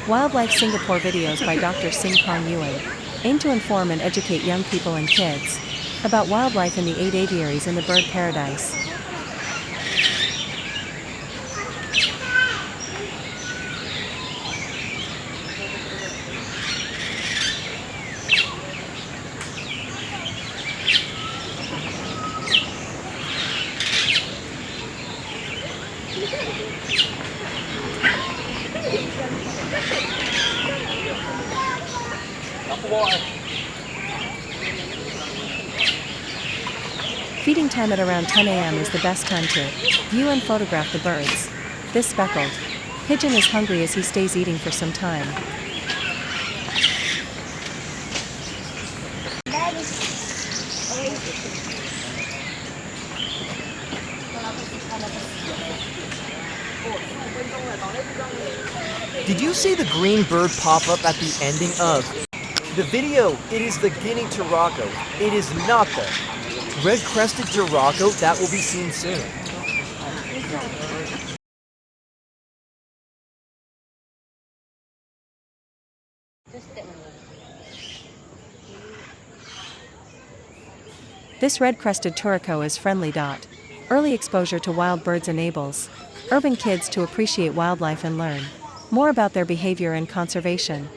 Wildlife Singapore videos by Dr. Sing Kong Yuen aim to inform and educate young people and kids about wildlife in the 8 aviaries in the bird paradise. Feeding time at around 10 a.m. is the best time to view and photograph the birds. This speckled pigeon is hungry as he stays eating for some time. Did you see the green bird pop up at the ending of the video? It is the Guinea turaco. It is not the red-crested turaco that will be seen soon. This red-crested turaco is friendly. Early exposure to wild birds enables urban kids to appreciate wildlife and learn more about their behavior and conservation.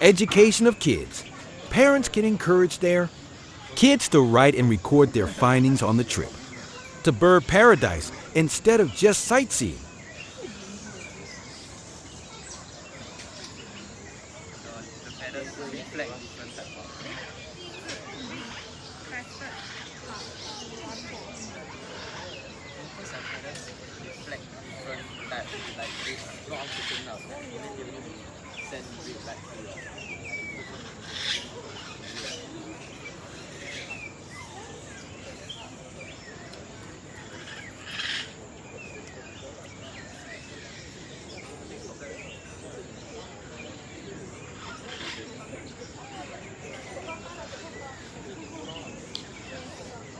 Education of kids. Parents can encourage their kids to write and record their findings on the trip to bird paradise instead of just sightseeing.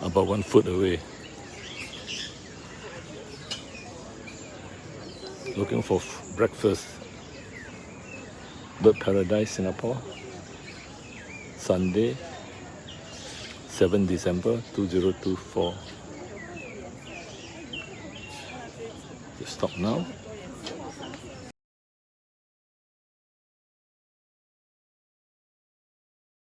About 1 foot away. Looking for breakfast. Bird Paradise, Singapore. Sunday, 7 December 2024. You stop now.